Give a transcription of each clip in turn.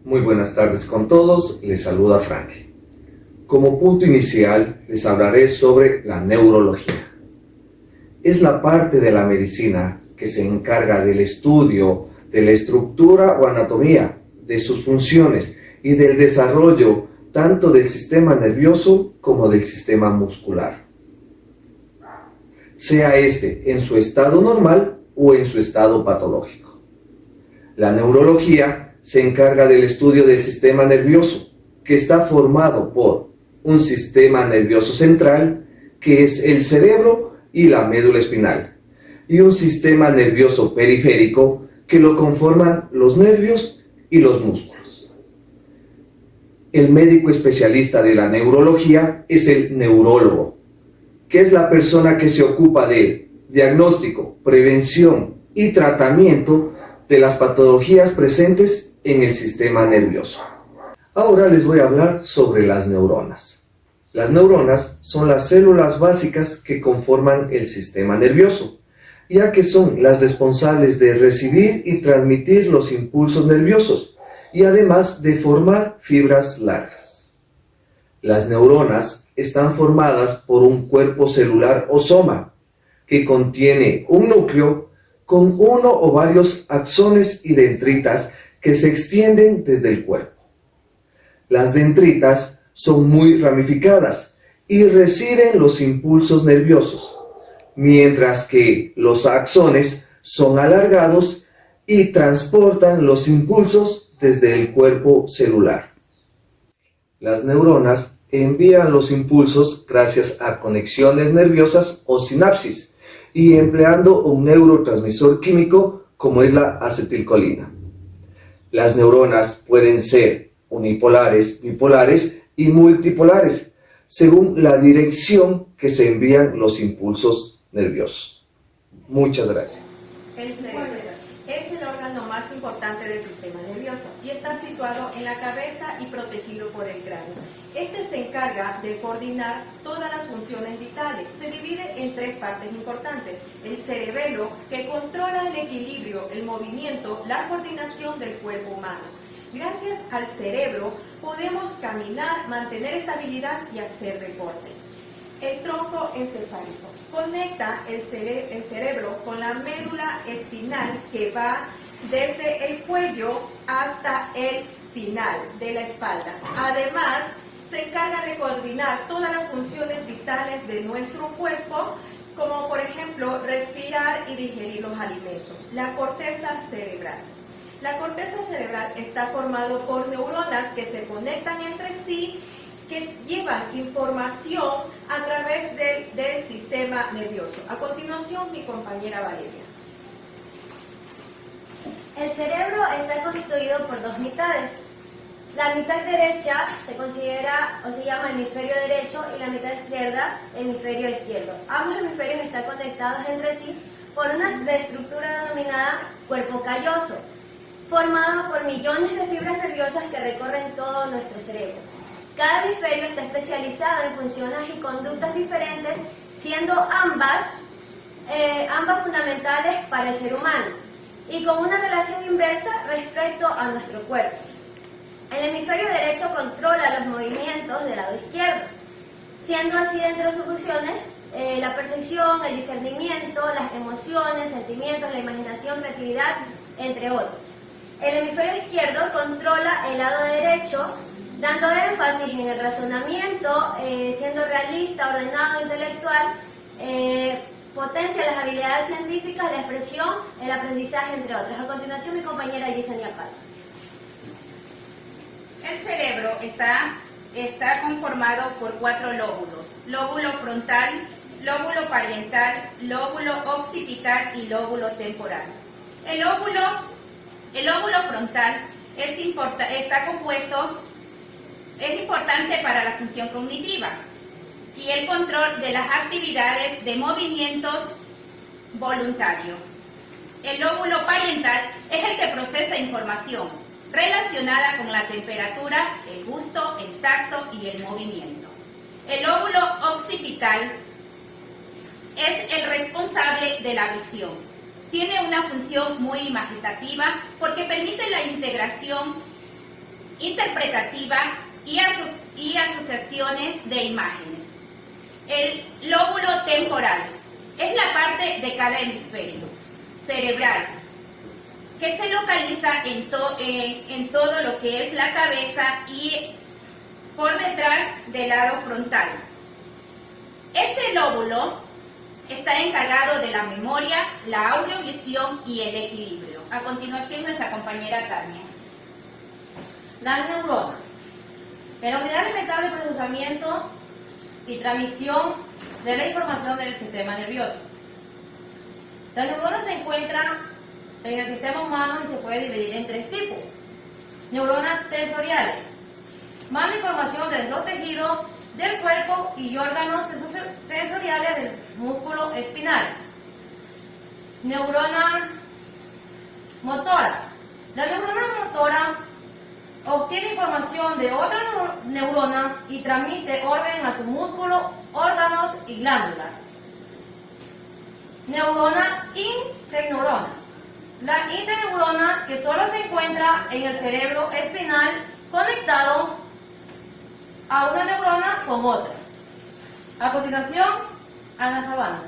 Muy buenas tardes con todos, les saluda Franklin. Como punto inicial, les hablaré sobre la neurología. Es la parte de la medicina que se encarga del estudio de la estructura o anatomía, de sus funciones y del desarrollo tanto del sistema nervioso como del sistema muscular, sea este en su estado normal o en su estado patológico. La neurología se encarga del estudio del sistema nervioso, que está formado por un sistema nervioso central, que es el cerebro y la médula espinal, y un sistema nervioso periférico, que lo conforman los nervios y los músculos. El médico especialista de la neurología es el neurólogo, que es la persona que se ocupa del diagnóstico, prevención y tratamiento de las patologías presentes en el sistema nervioso. Ahora les voy a hablar sobre las neuronas. Las neuronas son las células básicas que conforman el sistema nervioso, ya que son las responsables de recibir y transmitir los impulsos nerviosos y además de formar fibras largas. Las neuronas están formadas por un cuerpo celular o soma, que contiene un núcleo con uno o varios axones y dendritas que se extienden desde el cuerpo. Las dendritas son muy ramificadas y reciben los impulsos nerviosos, mientras que los axones son alargados y transportan los impulsos desde el cuerpo celular. Las neuronas envían los impulsos gracias a conexiones nerviosas o sinapsis y empleando un neurotransmisor químico como es la acetilcolina. Las neuronas pueden ser unipolares, bipolares y multipolares, según la dirección que se envían los impulsos nerviosos. Muchas gracias. El cerebro es el órgano más importante del sistema nervioso y está situado en la cabeza y protegido por el cráneo. Este se encarga de coordinar todas las funciones vitales. Se divide en tres partes importantes. El cerebelo, que controla el equilibrio, el movimiento, la coordinación del cuerpo humano. Gracias al cerebro podemos caminar, mantener estabilidad y hacer deporte. El tronco encefálico conecta el cerebro con la médula espinal que va desde el cuello hasta el final de la espalda. Además, se encarga de coordinar todas las funciones vitales de nuestro cuerpo, como por ejemplo respirar y digerir los alimentos. La corteza cerebral. La corteza cerebral está formada por neuronas que se conectan entre sí, que llevan información a través del sistema nervioso. A continuación, mi compañera Valeria. El cerebro está constituido por dos mitades. La mitad derecha se considera o se llama hemisferio derecho y la mitad izquierda hemisferio izquierdo. Ambos hemisferios están conectados entre sí por una estructura denominada cuerpo calloso, formado por millones de fibras nerviosas que recorren todo nuestro cerebro. Cada hemisferio está especializado en funciones y conductas diferentes, siendo ambas fundamentales para el ser humano y con una relación inversa respecto a nuestro cuerpo. El hemisferio derecho controla los movimientos del lado izquierdo, siendo así dentro de sus funciones la percepción, el discernimiento, las emociones, sentimientos, la imaginación, creatividad, entre otros. El hemisferio izquierdo controla el lado derecho, dando énfasis en el razonamiento, siendo realista, ordenado, intelectual, potencia las habilidades científicas, la expresión, el aprendizaje, entre otras. A continuación, mi compañera Yesenia Pal. El cerebro está conformado por 4 lóbulos: lóbulo frontal, lóbulo parietal, lóbulo occipital y lóbulo temporal. El lóbulo frontal es importante para la función cognitiva y el control de las actividades de movimientos voluntarios. El lóbulo parietal es el que procesa información relacionada con la temperatura, el gusto, el tacto y el movimiento. El lóbulo occipital es el responsable de la visión. Tiene una función muy imaginativa porque permite la integración interpretativa y asociaciones de imágenes. El lóbulo temporal es la parte de cada hemisferio cerebral que se localiza en todo lo que es la cabeza y por detrás del lado frontal. Este lóbulo está encargado de la memoria, la audiovisión y el equilibrio. A continuación, nuestra compañera Tania. La neurona. En la unidad elemental de procesamiento y transmisión de la información del sistema nervioso. La neurona se encuentra en el sistema humano y se puede dividir en 3 tipos. Neuronas sensoriales. Manda información desde los tejidos del cuerpo y órganos sensoriales del músculo espinal. Neurona motora. La neurona motora obtiene información de otra neurona y transmite orden a su músculo, órganos y glándulas. Neurona interneurona. La interneurona que solo se encuentra en el cerebro espinal conectado a una neurona con otra. A continuación, Ana Sabana.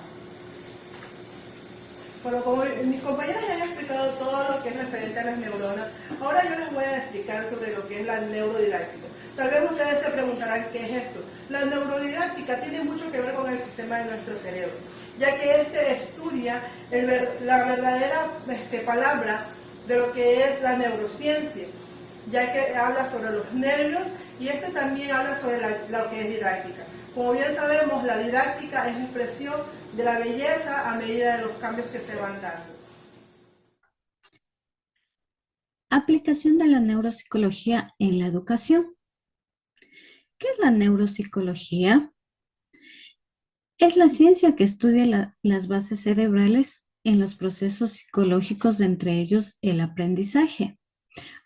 Bueno, como mis compañeros ya han explicado todo lo que es referente a las neuronas, ahora yo les voy a explicar sobre lo que es la neurodidáctica. Tal vez ustedes se preguntarán qué es esto. La neurodidáctica tiene mucho que ver con el sistema de nuestro cerebro, ya que este estudia la verdadera palabra de lo que es la neurociencia, ya que habla sobre los nervios y también habla sobre lo que es didáctica. Como bien sabemos, la didáctica es la expresión de la belleza a medida de los cambios que se van dando. Aplicación de la neuropsicología en la educación. ¿Qué es la neuropsicología? Es la ciencia que estudia las bases cerebrales en los procesos psicológicos, entre ellos el aprendizaje.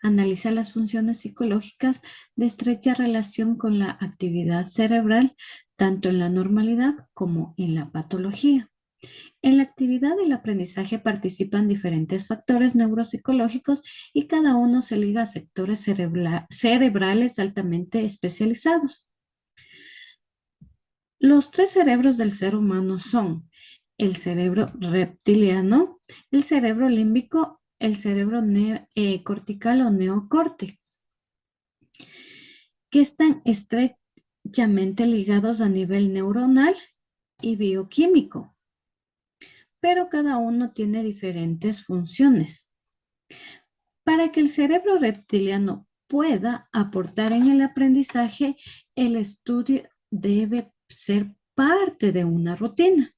Analiza las funciones psicológicas de estrecha relación con la actividad cerebral, tanto en la normalidad como en la patología. En la actividad del aprendizaje participan diferentes factores neuropsicológicos y cada uno se liga a sectores cerebrales altamente especializados. Los 3 cerebros del ser humano son el cerebro reptiliano, el cerebro límbico, el cerebro cortical o neocórtex, que están estrechamente ligados a nivel neuronal y bioquímico, pero cada uno tiene diferentes funciones. Para que el cerebro reptiliano pueda aportar en el aprendizaje, el estudio debe ser parte de una rutina.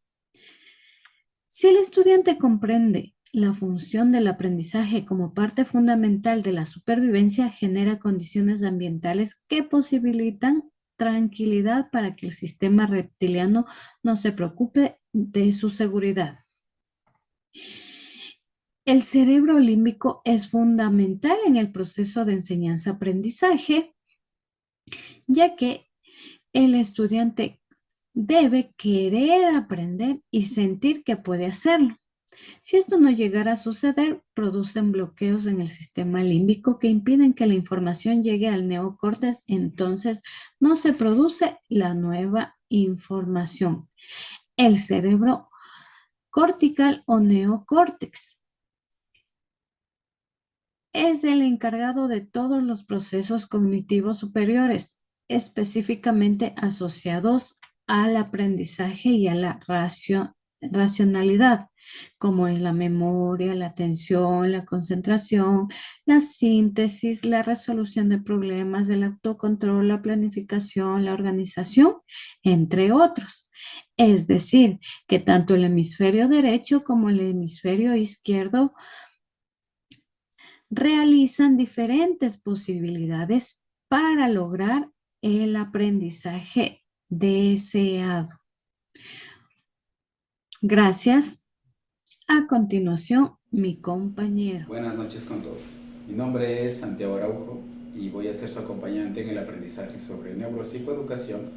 Si el estudiante comprende la función del aprendizaje como parte fundamental de la supervivencia, genera condiciones ambientales que posibilitan tranquilidad para que el sistema reptiliano no se preocupe de su seguridad. El cerebro límbico es fundamental en el proceso de enseñanza-aprendizaje, ya que el estudiante debe querer aprender y sentir que puede hacerlo. Si esto no llegara a suceder, producen bloqueos en el sistema límbico que impiden que la información llegue al neocórtex, entonces no se produce la nueva información. El cerebro cortical o neocórtex es el encargado de todos los procesos cognitivos superiores, específicamente asociados al aprendizaje y a la racionalidad, como es la memoria, la atención, la concentración, la síntesis, la resolución de problemas, el autocontrol, la planificación, la organización, entre otros. Es decir, que tanto el hemisferio derecho como el hemisferio izquierdo realizan diferentes posibilidades para lograr el aprendizaje deseado. Gracias. A continuación, mi compañero. Buenas noches con todos. Mi nombre es Santiago Araujo y voy a ser su acompañante en el aprendizaje sobre neuropsicoeducación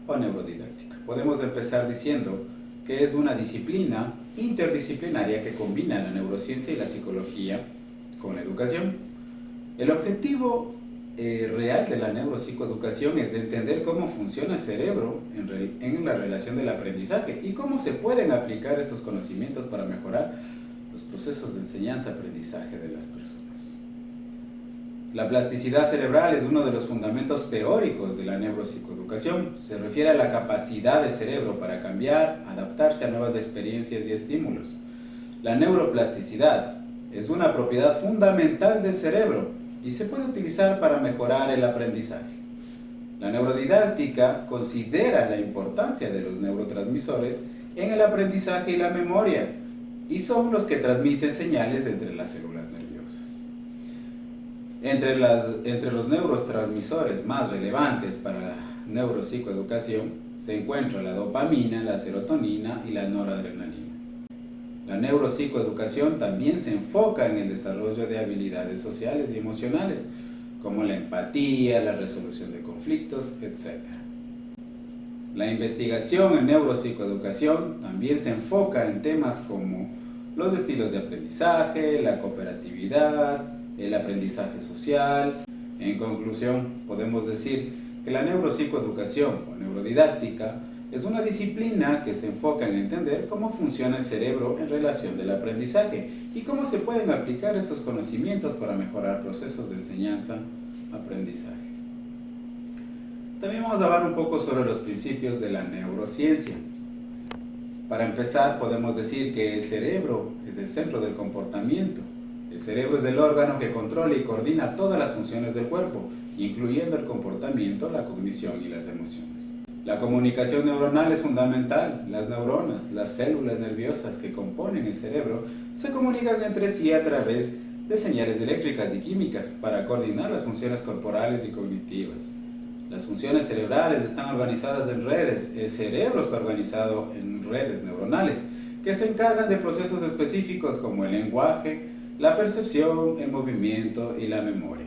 o neurodidáctica. Podemos empezar diciendo que es una disciplina interdisciplinaria que combina la neurociencia y la psicología con la educación. El objetivo real de la neuropsicoeducación es de entender cómo funciona el cerebro en la relación del aprendizaje y cómo se pueden aplicar estos conocimientos para mejorar los procesos de enseñanza-aprendizaje de las personas. La plasticidad cerebral es uno de los fundamentos teóricos de la neuropsicoeducación. Se refiere a la capacidad del cerebro para cambiar, adaptarse a nuevas experiencias y estímulos. La neuroplasticidad es una propiedad fundamental del cerebro y se puede utilizar para mejorar el aprendizaje. La neurodidáctica considera la importancia de los neurotransmisores en el aprendizaje y la memoria, y son los que transmiten señales entre las células nerviosas. Entre los neurotransmisores más relevantes para la neuropsicoeducación se encuentra la dopamina, la serotonina y la noradrenalina. La neuropsicoeducación también se enfoca en el desarrollo de habilidades sociales y emocionales, como la empatía, la resolución de conflictos, etc. La investigación en neuropsicoeducación también se enfoca en temas como los estilos de aprendizaje, la cooperatividad, el aprendizaje social. En conclusión, podemos decir que la neuropsicoeducación o neurodidáctica es una disciplina que se enfoca en entender cómo funciona el cerebro en relación del aprendizaje y cómo se pueden aplicar estos conocimientos para mejorar procesos de enseñanza-aprendizaje. También vamos a hablar un poco sobre los principios de la neurociencia. Para empezar, podemos decir que el cerebro es el centro del comportamiento. El cerebro es el órgano que controla y coordina todas las funciones del cuerpo, incluyendo el comportamiento, la cognición y las emociones. La comunicación neuronal es fundamental. Las neuronas, las células nerviosas que componen el cerebro, se comunican entre sí a través de señales eléctricas y químicas para coordinar las funciones corporales y cognitivas. Las funciones cerebrales están organizadas en redes. El cerebro está organizado en redes neuronales que se encargan de procesos específicos como el lenguaje, la percepción, el movimiento y la memoria.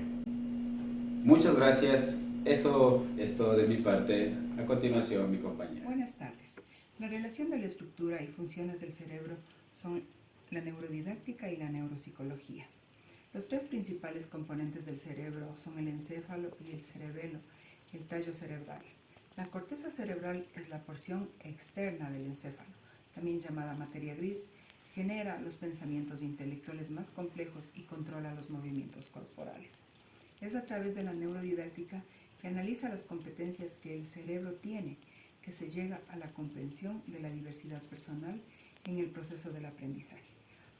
Muchas gracias. Eso es todo de mi parte. A continuación, mi compañera. Buenas tardes. La relación de la estructura y funciones del cerebro son la neurodidáctica y la neuropsicología. Los tres principales componentes del cerebro son el encéfalo y el cerebelo, el tallo cerebral. La corteza cerebral es la porción externa del encéfalo, también llamada materia gris, genera los pensamientos intelectuales más complejos y controla los movimientos corporales. Es a través de la neurodidáctica que analiza las competencias que el cerebro tiene, que se llega a la comprensión de la diversidad personal en el proceso del aprendizaje.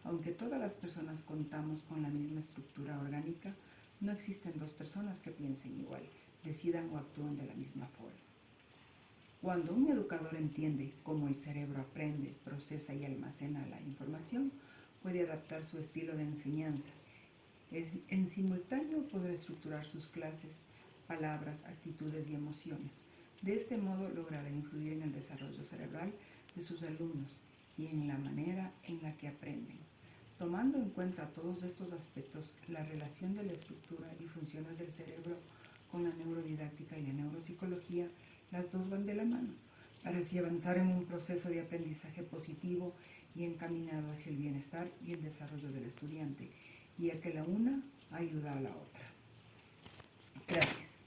Aunque todas las personas contamos con la misma estructura orgánica, no existen dos personas que piensen igual, decidan o actúen de la misma forma. Cuando un educador entiende cómo el cerebro aprende, procesa y almacena la información, puede adaptar su estilo de enseñanza. En simultáneo podrá estructurar sus clases, palabras, actitudes y emociones. De este modo logrará influir en el desarrollo cerebral de sus alumnos y en la manera en la que aprenden. Tomando en cuenta todos estos aspectos, la relación de la estructura y funciones del cerebro con la neurodidáctica y la neuropsicología, las dos van de la mano, para así avanzar en un proceso de aprendizaje positivo y encaminado hacia el bienestar y el desarrollo del estudiante, y a que la una ayuda a la otra. Gracias.